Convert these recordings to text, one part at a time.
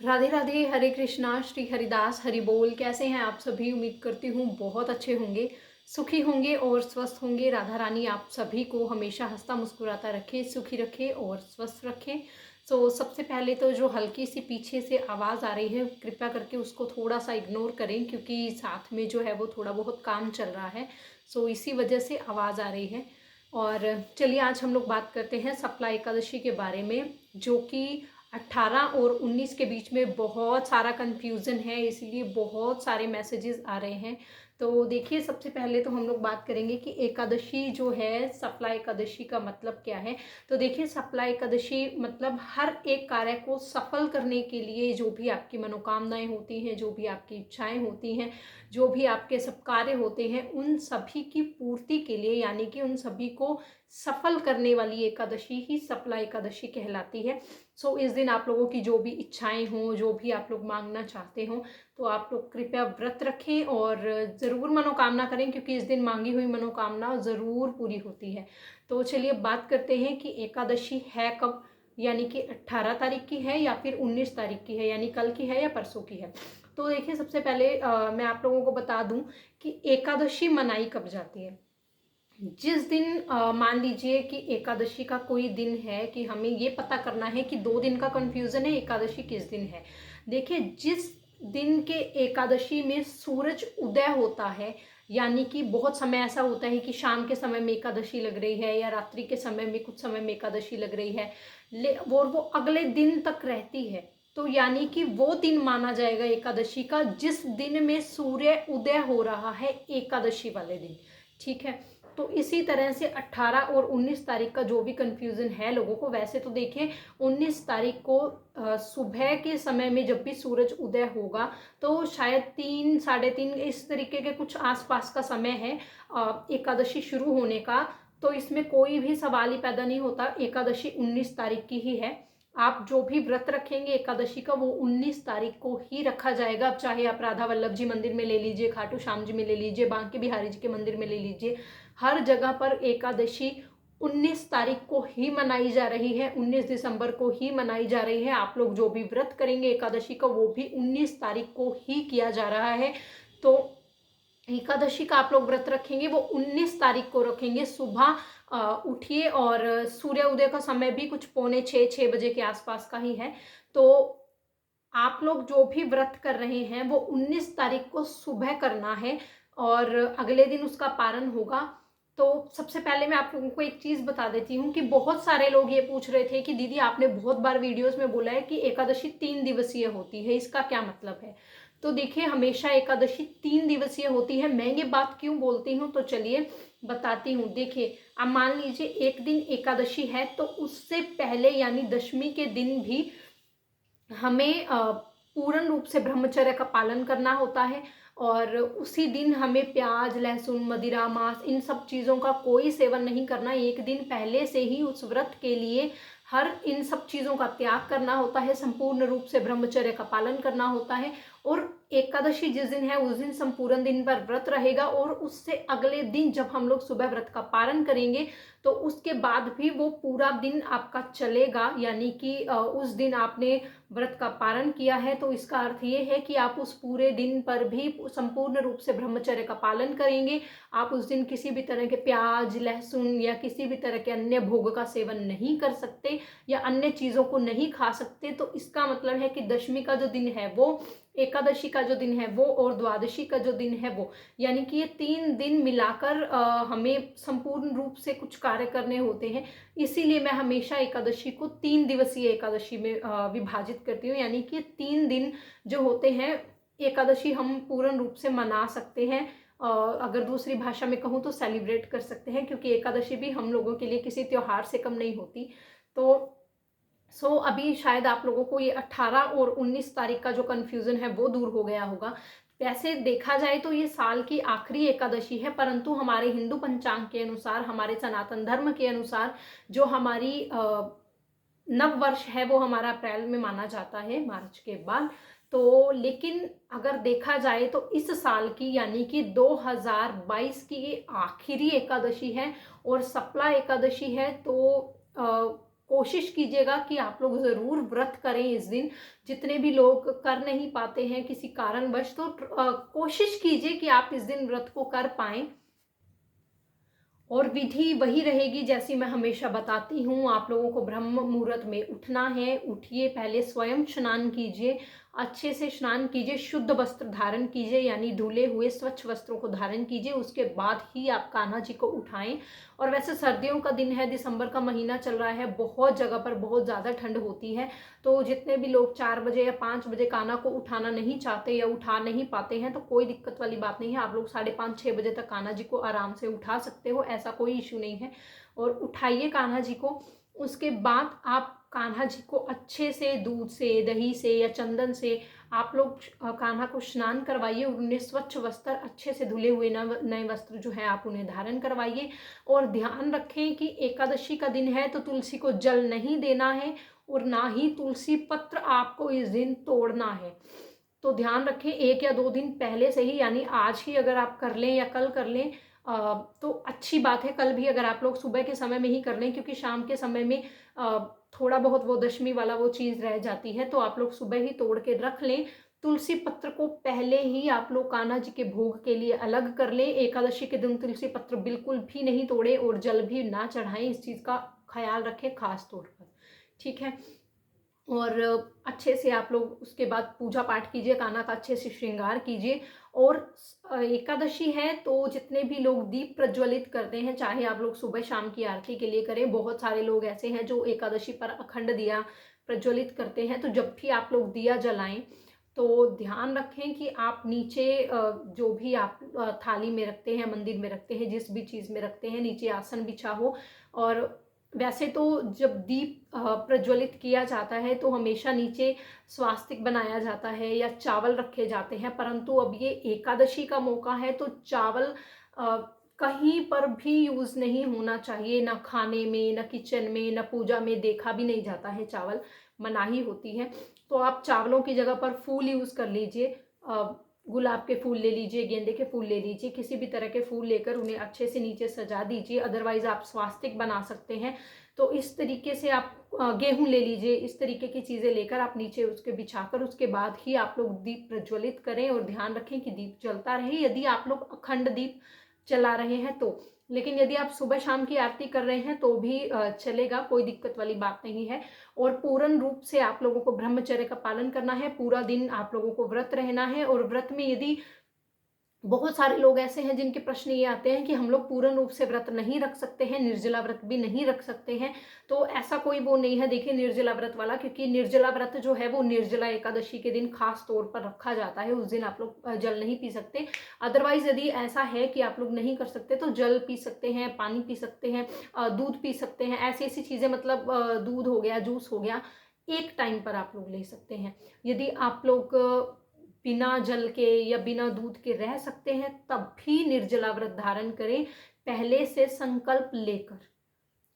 राधे राधे, हरे कृष्णा, श्री हरिदास, हरि बोल। कैसे हैं आप सभी? उम्मीद करती हूँ बहुत अच्छे होंगे, सुखी होंगे और स्वस्थ होंगे। राधा रानी आप सभी को हमेशा हंसता मुस्कुराता रखे, सुखी रखे और स्वस्थ रखे। सबसे पहले तो जो हल्की सी पीछे से आवाज़ आ रही है, कृपया करके उसको थोड़ा सा इग्नोर करें, क्योंकि साथ में जो है वो थोड़ा बहुत काम चल रहा है। इसी वजह से आवाज़ आ रही है। और चलिए आज हम लोग बात करते हैं सप्ला एकादशी के बारे में, जो कि 18 और 19 के बीच में बहुत सारा कन्फ्यूज़न है, इसीलिए बहुत सारे मैसेजेस आ रहे हैं। तो देखिए, सबसे पहले तो हम लोग बात करेंगे कि एकादशी जो है, सप्ला एकादशी का मतलब क्या है। तो देखिए, सप्ला एकादशी मतलब हर एक कार्य को सफल करने के लिए जो भी आपकी मनोकामनाएं होती हैं, जो भी आपकी इच्छाएं होती हैं, जो भी आपके सब कार्य होते हैं, उन सभी की पूर्ति के लिए, यानी कि उन सभी को सफल करने वाली एकादशी ही सप्ला एकादशी कहलाती है। इस दिन आप लोगों की जो भी इच्छाएं हों, जो भी आप लोग मांगना चाहते हो, तो आप लोग कृपया व्रत रखें और ज़रूर मनोकामना करें, क्योंकि इस दिन मांगी हुई मनोकामना ज़रूर पूरी होती है। तो चलिए बात करते हैं कि एकादशी है कब, यानी कि 18 तारीख की है या फिर 19 तारीख की है, यानी कल की है या परसों की है। तो देखिए, सबसे पहले मैं आप लोगों को बता दूं कि एकादशी मनाई कब जाती है। जिस दिन मान लीजिए कि एकादशी का कोई दिन है, कि हमें ये पता करना है कि 2 दिन का कंफ्यूजन है, एकादशी किस दिन है। देखिए, जिस दिन के एकादशी में सूरज उदय होता है, यानी कि बहुत समय ऐसा होता है कि शाम के समय में एकादशी लग रही है या रात्रि के समय में, कुछ समय में एकादशी लग रही है, वो अगले दिन तक रहती है। तो यानी कि वो दिन माना जाएगा एकादशी का जिस दिन में सूर्य उदय हो रहा है, एकादशी वाले दिन। ठीक है। तो इसी तरह से 18 और 19 तारीख का जो भी कंफ्यूजन है लोगों को, वैसे तो देखिए 19 तारीख को सुबह के समय में जब भी सूरज उदय होगा, तो शायद 3 साढ़े 3 इस तरीके के कुछ आसपास का समय है एकादशी शुरू होने का। तो इसमें कोई भी सवाल ही पैदा नहीं होता, एकादशी 19 तारीख की ही है। आप जो भी व्रत रखेंगे एकादशी का, वो 19 तारीख को ही रखा जाएगा। अब चाहे आप राधा वल्लभ जी मंदिर में ले लीजिए, खाटू श्याम जी में ले लीजिए, बांके बिहारी जी के मंदिर में ले लीजिए, हर जगह पर एकादशी 19 तारीख को ही मनाई जा रही है, 19 दिसंबर को ही मनाई जा रही है। आप लोग जो भी व्रत करेंगे एकादशी का, वो भी 19 तारीख को ही किया जा रहा है। तो एकादशी का आप लोग व्रत रखेंगे वो 19 तारीख को रखेंगे। सुबह उठिए, और सूर्य उदय का समय भी कुछ 5:45-6 बजे के आसपास का ही है। तो आप लोग जो भी व्रत कर रहे हैं वो 19 तारीख को सुबह करना है, और अगले दिन उसका पारण होगा। तो सबसे पहले मैं आप लोगों को एक चीज़ बता देती हूँ कि बहुत सारे लोग ये पूछ रहे थे कि दीदी आपने बहुत बार वीडियोस में बोला है कि एकादशी 3 दिवसीय होती है, इसका क्या मतलब है। तो देखिए, हमेशा एकादशी 3 दिवसीय होती है। मैं ये बात क्यों बोलती हूँ, तो चलिए बताती हूँ। देखिए, अब मान लीजिए एक दिन एकादशी है, तो उससे पहले यानी दशमी के दिन भी हमें पूर्ण रूप से ब्रह्मचर्य का पालन करना होता है, और उसी दिन हमें प्याज, लहसुन, मदिरा, मांस, इन सब चीज़ों का कोई सेवन नहीं करना। एक दिन पहले से ही उस व्रत के लिए हर इन सब चीज़ों का त्याग करना होता है, संपूर्ण रूप से ब्रह्मचर्य का पालन करना होता है। और एकादशी जिस दिन है उस दिन संपूर्ण दिन पर व्रत रहेगा, और उससे अगले दिन जब हम लोग सुबह व्रत का पारण करेंगे, तो उसके बाद भी वो पूरा दिन आपका चलेगा। यानी कि उस दिन आपने व्रत का पारण किया है, तो इसका अर्थ ये है कि आप उस पूरे दिन पर भी संपूर्ण रूप से ब्रह्मचर्य का पालन करेंगे। आप उस दिन किसी भी तरह के प्याज, लहसुन या किसी भी तरह के अन्य भोग का सेवन नहीं कर सकते, या अन्य चीज़ों को नहीं खा सकते। तो इसका मतलब है कि दशमी का जो दिन है वो, एकादशी का जो दिन है वो, और द्वादशी का जो दिन है वो, यानी कि ये 3 दिन मिलाकर हमें संपूर्ण रूप से कुछ कार्य करने होते हैं। इसीलिए मैं हमेशा एकादशी को 3 दिवसीय एकादशी में विभाजित करती हूँ, यानी कि 3 दिन जो होते हैं एकादशी हम पूर्ण रूप से मना सकते हैं। अगर दूसरी भाषा में कहूँ तो सेलिब्रेट कर सकते हैं, क्योंकि एकादशी भी हम लोगों के लिए किसी त्योहार से कम नहीं होती। तो अभी शायद आप लोगों को ये 18 और 19 तारीख का जो कन्फ्यूज़न है वो दूर हो गया होगा। वैसे देखा जाए तो ये साल की आखिरी एकादशी है, परंतु हमारे हिंदू पंचांग के अनुसार, हमारे सनातन धर्म के अनुसार, जो हमारी नव वर्ष है वो हमारा अप्रैल में माना जाता है, मार्च के बाद। तो लेकिन अगर देखा जाए तो इस साल की, यानी कि 2022 की ये आखिरी एकादशी है और सप्ला एकादशी है। तो कोशिश कीजिएगा कि आप लोग ज़रूर व्रत करें इस दिन। जितने भी लोग कर नहीं पाते हैं किसी कारणवश, तो कोशिश कीजिए कि आप इस दिन व्रत को कर पाएँ। और विधि वही रहेगी जैसी मैं हमेशा बताती हूँ। आप लोगों को ब्रह्म मुहूर्त में उठना है, उठिए, पहले स्वयं स्नान कीजिए, अच्छे से स्नान कीजिए, शुद्ध वस्त्र धारण कीजिए, यानी धुले हुए स्वच्छ वस्त्रों को धारण कीजिए, उसके बाद ही आप कान्हा जी को उठाएं। और वैसे सर्दियों का दिन है, दिसंबर का महीना चल रहा है, बहुत जगह पर बहुत ज़्यादा ठंड होती है, तो जितने भी लोग 4 बजे या 5 बजे कान्हा को उठाना नहीं चाहते या उठा नहीं पाते हैं, तो कोई दिक्कत वाली बात नहीं है। आप लोग 5:30-6 बजे तक कान्हा जी को आराम से उठा सकते हो, ऐसा कोई इशू नहीं है। और उठाइए कान्हा जी को। उसके बाद आप कान्हा जी को अच्छे से दूध से, दही से या चंदन से आप लोग कान्हा को स्नान करवाइए, और उन्हें स्वच्छ वस्त्र, अच्छे से धुले हुए नए वस्त्र जो है आप उन्हें धारण करवाइए। और ध्यान रखें कि एकादशी का दिन है, तो तुलसी को जल नहीं देना है और ना ही तुलसी पत्र आपको इस दिन तोड़ना है। तो ध्यान रखें, 1 या 2 दिन पहले से ही, यानी आज ही अगर आप कर लें या कल कर लें तो अच्छी बात है। कल भी अगर आप लोग सुबह के समय में ही कर लें, क्योंकि शाम के समय में थोड़ा बहुत वो दशमी वाला वो चीज़ रह जाती है, तो आप लोग सुबह ही तोड़ के रख लें। तुलसी पत्र को पहले ही आप लोग कान्हा जी के भोग के लिए अलग कर लें। एकादशी के दिन तुलसी पत्र बिल्कुल भी नहीं तोड़े और जल भी ना चढ़ाएं, इस चीज़ का ख्याल रखें खास तौर पर, ठीक है। और अच्छे से आप लोग उसके बाद पूजा पाठ कीजिए, कान्हा का अच्छे से श्रृंगार कीजिए। और एकादशी है तो जितने भी लोग दीप प्रज्वलित करते हैं, चाहे आप लोग सुबह शाम की आरती के लिए करें, बहुत सारे लोग ऐसे हैं जो एकादशी पर अखंड दिया प्रज्वलित करते हैं, तो जब भी आप लोग दिया जलाएं तो ध्यान रखें कि आप नीचे जो भी आप थाली में रखते हैं, मंदिर में रखते हैं, जिस भी चीज़ में रखते हैं, नीचे आसन बिछा हो। और वैसे तो जब दीप प्रज्वलित किया जाता है तो हमेशा नीचे स्वास्तिक बनाया जाता है या चावल रखे जाते हैं, परंतु अब ये एकादशी का मौका है तो चावल कहीं पर भी यूज़ नहीं होना चाहिए, ना खाने में, ना किचन में, ना पूजा में, देखा भी नहीं जाता है, चावल मनाही होती है। तो आप चावलों की जगह पर फूल यूज़ कर लीजिए, गुलाब के फूल ले लीजिए, गेंदे के फूल ले लीजिए, किसी भी तरह के फूल लेकर उन्हें अच्छे से नीचे सजा दीजिए। अदरवाइज आप स्वास्तिक बना सकते हैं। तो इस तरीके से आप गेहूं ले लीजिए, इस तरीके की चीज़ें लेकर आप नीचे उसके बिछाकर उसके बाद ही आप लोग दीप प्रज्वलित करें। और ध्यान रखें कि दीप जलता रहे, यदि आप लोग अखंड दीप जला रहे हैं तो। लेकिन यदि आप सुबह शाम की आरती कर रहे हैं तो भी चलेगा, कोई दिक्कत वाली बात नहीं है। और पूर्ण रूप से आप लोगों को ब्रह्मचर्य का पालन करना है, पूरा दिन आप लोगों को व्रत रहना है। और व्रत में यदि बहुत सारे लोग ऐसे हैं जिनके प्रश्न ये आते हैं कि हम लोग पूर्ण रूप से व्रत नहीं रख सकते हैं, निर्जला व्रत भी नहीं रख सकते हैं, तो ऐसा कोई वो नहीं है। देखिए निर्जला व्रत वाला, क्योंकि निर्जला व्रत जो है वो निर्जला एकादशी के दिन खास तौर पर रखा जाता है, उस दिन आप लोग जल नहीं पी सकते। अदरवाइज यदि ऐसा है कि आप लोग नहीं कर सकते तो जल पी सकते हैं, पानी पी सकते हैं, दूध पी सकते हैं, ऐसी ऐसी चीज़ें, मतलब दूध हो गया, जूस हो गया, एक टाइम पर आप लोग ले सकते हैं। यदि आप लोग बिना जल के या बिना दूध के रह सकते हैं तब भी निर्जला व्रत धारण करें, पहले से संकल्प लेकर।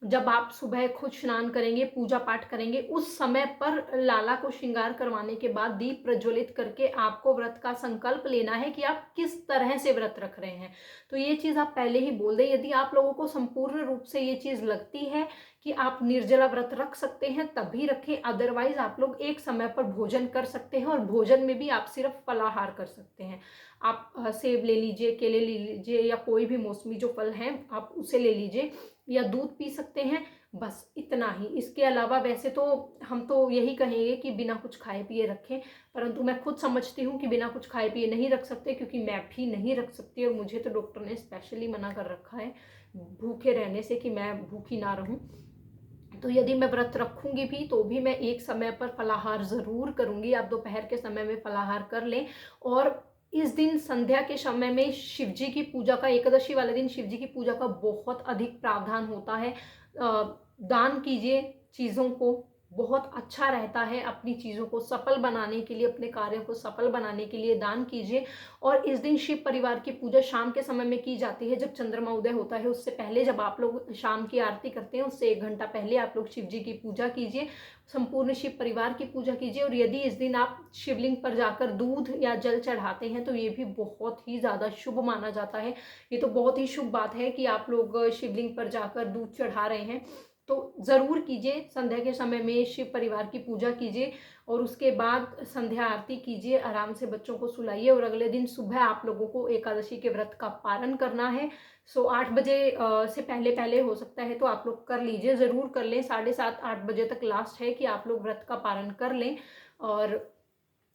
जब आप सुबह खुद स्नान करेंगे, पूजा पाठ करेंगे, उस समय पर लाला को श्रृंगार करवाने के बाद दीप प्रज्वलित करके आपको व्रत का संकल्प लेना है कि आप किस तरह से व्रत रख रहे हैं। तो ये चीज़ आप पहले ही बोल दें। यदि आप लोगों को संपूर्ण रूप से ये चीज़ लगती है कि आप निर्जला व्रत रख सकते हैं तभी रखें, अदरवाइज आप लोग एक समय पर भोजन कर सकते हैं। और भोजन में भी आप सिर्फ फलाहार कर सकते हैं। आप सेब ले लीजिए, केले ले लीजिए, या कोई भी मौसमी जो फल हैं आप उसे ले लीजिए, या दूध पी सकते हैं, बस इतना ही। इसके अलावा वैसे तो हम तो यही कहेंगे कि बिना कुछ खाए पिए रखें, परंतु मैं खुद समझती हूँ कि बिना कुछ खाए पिए नहीं रख सकते, क्योंकि मैं भी नहीं रख सकती और मुझे तो डॉक्टर ने स्पेशली मना कर रखा है भूखे रहने से, कि मैं भूखी ना रहूँ। तो यदि मैं व्रत रखूंगी भी तो भी मैं एक समय पर फलाहार ज़रूर करूंगी। आप दोपहर के समय में फलाहार कर लें। और इस दिन संध्या के समय में शिव जी की पूजा का, एकादशी वाले दिन शिव जी की पूजा का बहुत अधिक प्रावधान होता है। दान कीजिए चीज़ों को, बहुत अच्छा रहता है। अपनी चीज़ों को सफल बनाने के लिए, अपने कार्यों को सफल बनाने के लिए दान कीजिए। और इस दिन शिव परिवार की पूजा शाम के समय में की जाती है, जब चंद्रमा उदय होता है उससे पहले, जब आप लोग शाम की आरती करते हैं उससे 1 घंटा पहले आप लोग शिव जी की पूजा कीजिए, संपूर्ण शिव परिवार की पूजा कीजिए। और यदि इस दिन आप शिवलिंग पर जाकर दूध या जल चढ़ाते हैं तो ये भी बहुत ही ज़्यादा शुभ माना जाता है। ये तो बहुत ही शुभ बात है कि आप लोग शिवलिंग पर जाकर दूध चढ़ा रहे हैं। तो ज़रूर कीजिए। संध्या के समय में शिव परिवार की पूजा कीजिए और उसके बाद संध्या आरती कीजिए, आराम से बच्चों को सुलाइए और अगले दिन सुबह आप लोगों को एकादशी के व्रत का पारण करना है। 8 बजे से पहले पहले हो सकता है तो आप लोग कर लीजिए, ज़रूर कर लें। 7:30-8 बजे तक लास्ट है कि आप लोग व्रत का पारण कर लें। और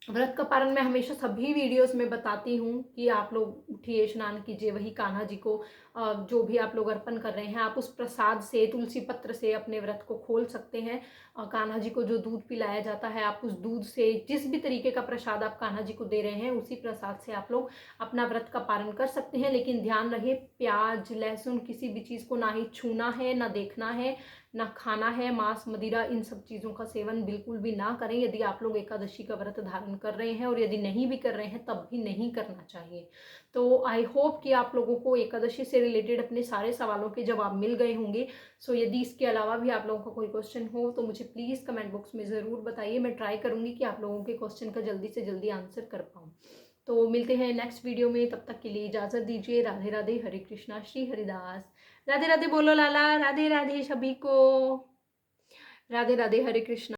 व्रत का पारण मैं हमेशा सभी वीडियोस में बताती हूँ कि आप लोग उठिए, स्नान कीजिए, वही कान्हा जी को जो भी आप लोग अर्पण कर रहे हैं, आप उस प्रसाद से, तुलसी पत्र से अपने व्रत को खोल सकते हैं। कान्हा जी को जो दूध पिलाया जाता है, आप उस दूध से, जिस भी तरीके का प्रसाद आप कान्हा जी को दे रहे हैं, उसी प्रसाद से आप लोग अपना व्रत का पारण कर सकते हैं। लेकिन ध्यान रहे, प्याज लहसुन किसी भी चीज़ को ना ही छूना है, ना देखना है, ना खाना है। मांस मदिरा इन सब चीज़ों का सेवन बिल्कुल भी ना करें यदि आप लोग एकादशी का व्रत धारण कर रहे हैं, और यदि नहीं भी कर रहे हैं तब भी नहीं करना चाहिए। तो आई होप कि आप लोगों को एकादशी से रिलेटेड अपने सारे सवालों के जवाब मिल गए होंगे। यदि इसके अलावा भी आप लोगों का कोई क्वेश्चन हो तो मुझे प्लीज़ कमेंट बॉक्स में ज़रूर बताइए। मैं ट्राई करूँगी कि आप लोगों के क्वेश्चन का जल्दी से जल्दी आंसर कर पाऊँ। तो मिलते हैं नेक्स्ट वीडियो में, तब तक के लिए इजाज़त दीजिए। राधे राधे, हरे कृष्णा, श्री हरिदास। राधे राधे बोलो लाला, राधे राधे सभी को। राधे राधे, हरे कृष्णा।